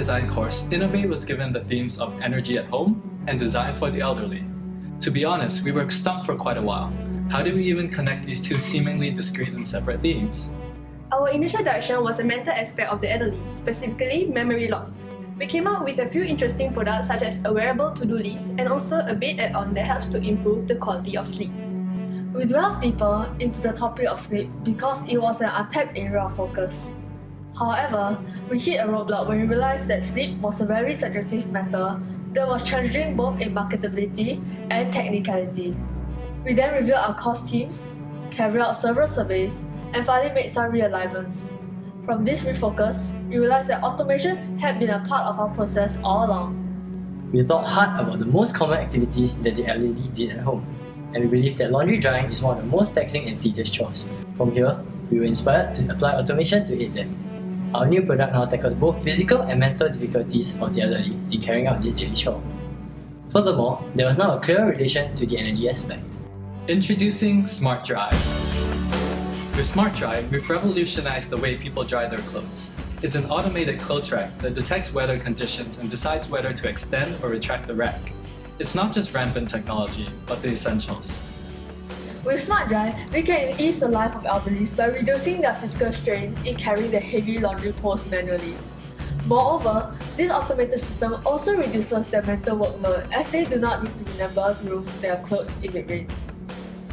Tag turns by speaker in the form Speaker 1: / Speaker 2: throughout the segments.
Speaker 1: design course, innov8 was given the themes of energy at home and design for the elderly. To be honest, we were stumped for quite a while. How do we even connect these two seemingly discrete and separate themes?
Speaker 2: Our initial direction was the mental aspect of the elderly, specifically memory loss. We came up with a few interesting products such as a wearable to-do list and also a bed add-on that helps to improve the quality of sleep.
Speaker 3: We delved deeper into the topic of sleep because it was an untapped area of focus. However, we hit a roadblock when we realized that sleep was a very subjective matter that was challenging both in marketability and technicality. We then reviewed our cost teams, carried out several surveys, and finally made some realignments. From this refocus, we realized that automation had been a part of our process all along.
Speaker 4: We thought hard about the most common activities that the elderly did at home, and we believe that laundry drying is one of the most taxing and tedious chores. From here, we were inspired to apply automation to aid them. Our new product now tackles both physical and mental difficulties of the elderly in carrying out this daily chore. Furthermore, there was now a clear relation to the energy aspect.
Speaker 1: Introducing SmartDry. With SmartDry, we've revolutionized the way people dry their clothes. It's an automated clothes rack that detects weather conditions and decides whether to extend or retract the rack. It's not just rampant technology, but the essentials.
Speaker 3: With SmartDry, we can ease the life of elderlies by reducing their physical strain in carrying the heavy laundry poles manually. Moreover, this automated system also reduces their mental workload as they do not need to remember to remove their clothes if it rains.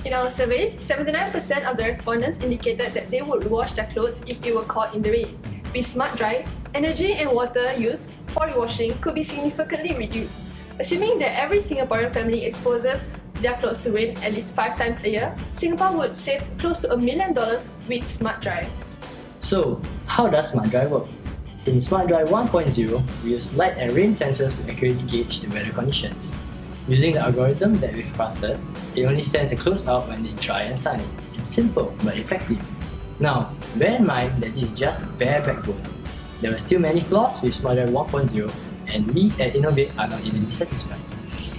Speaker 2: In our surveys, 79% of the respondents indicated that they would wash their clothes if they were caught in the rain. With SmartDry, energy and water use for washing could be significantly reduced. Assuming that every Singaporean family exposes their clothes to rain at least 5 times a year, Singapore would save close to $1 million with SmartDry.
Speaker 4: So, how does SmartDry work? In SmartDry 1.0, we use light and rain sensors to accurately gauge the weather conditions. Using the algorithm that we've crafted, it only sends the clothes out when it's dry and sunny. It's simple but effective. Now, bear in mind that this is just a bare backbone. There are still many flaws with SmartDry 1.0, and we at innov8 are not easily satisfied.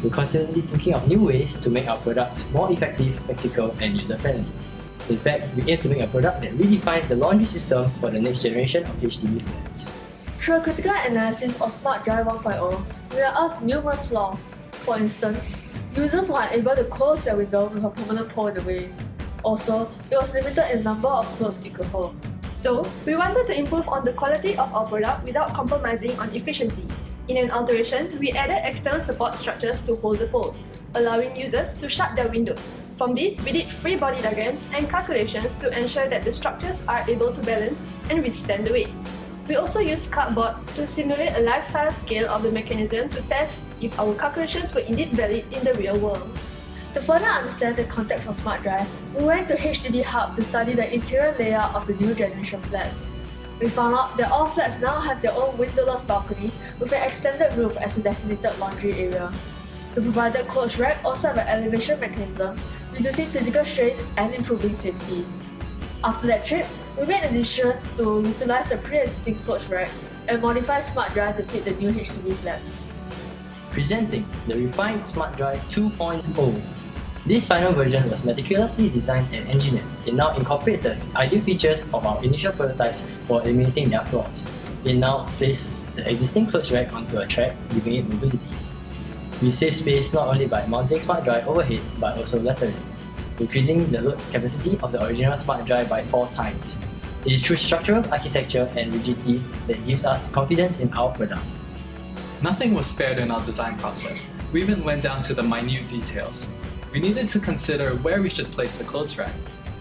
Speaker 4: We're constantly thinking of new ways to make our products more effective, practical, and user-friendly. In fact, we aim to make a product that redefines the laundry system for the next generation of HDB flats.
Speaker 3: Through a critical analysis of SmartDry 1.0, we unearthed numerous flaws. For instance, users were unable to close their window with a permanent pole in the way. Also, it was limited in the number of clothes it could hold.
Speaker 2: So, we wanted to improve on the quality of our product without compromising on efficiency. In an alteration, we added external support structures to hold the poles, allowing users to shut their windows. From this, we did free body diagrams and calculations to ensure that the structures are able to balance and withstand the weight. We also used cardboard to simulate a life-size scale of the mechanism to test if our calculations were indeed valid in the real world.
Speaker 3: To further understand the context of SmartDry, we went to HDB Hub to study the interior layout of the new generation flats. We found out that all flats now have their own windowless balcony with an extended roof as a designated laundry area. The provided clothes rack also have an elevation mechanism, reducing physical strain and improving safety. After that trip, we made a decision to utilize the pre-existing clothes rack and modify SmartDry to fit the new HDB flats.
Speaker 4: Presenting the refined SmartDry 2.0. This final version was meticulously designed and engineered. It now incorporates the ideal features of our initial prototypes while eliminating their flaws. It now places the existing clothes rack onto a track, giving it mobility. We save space not only by mounting SmartDry overhead but also laterally, increasing the load capacity of the original SmartDry by 4 times. It is through structural architecture and rigidity that gives us confidence in our product.
Speaker 1: Nothing was spared in our design process. We even went down to the minute details. We needed to consider where we should place the clothes rack.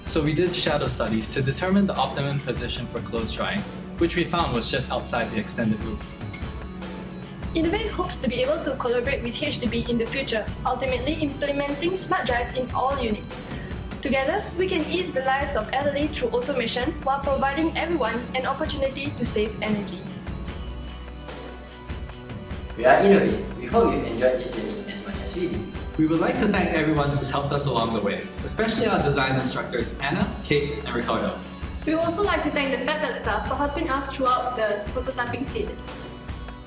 Speaker 1: So we did shadow studies to determine the optimum position for clothes drying, which we found was just outside the extended roof.
Speaker 2: innov8 hopes to be able to collaborate with HDB in the future, ultimately implementing SmartDrys in all units. Together, we can ease the lives of elderly through automation while providing everyone an opportunity to save energy.
Speaker 4: We are innov8. We hope you've enjoyed this journey as much as we did.
Speaker 1: We would like to thank everyone who's helped us along the way, especially our design instructors Anna, Kate, and Ricardo.
Speaker 2: We would also like to thank the FabLab staff for helping us throughout the prototyping stages.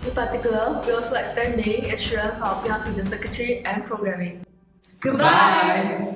Speaker 3: In particular, we also like to thank Mei and Sharon for helping us with the secretary and programming.
Speaker 2: Goodbye!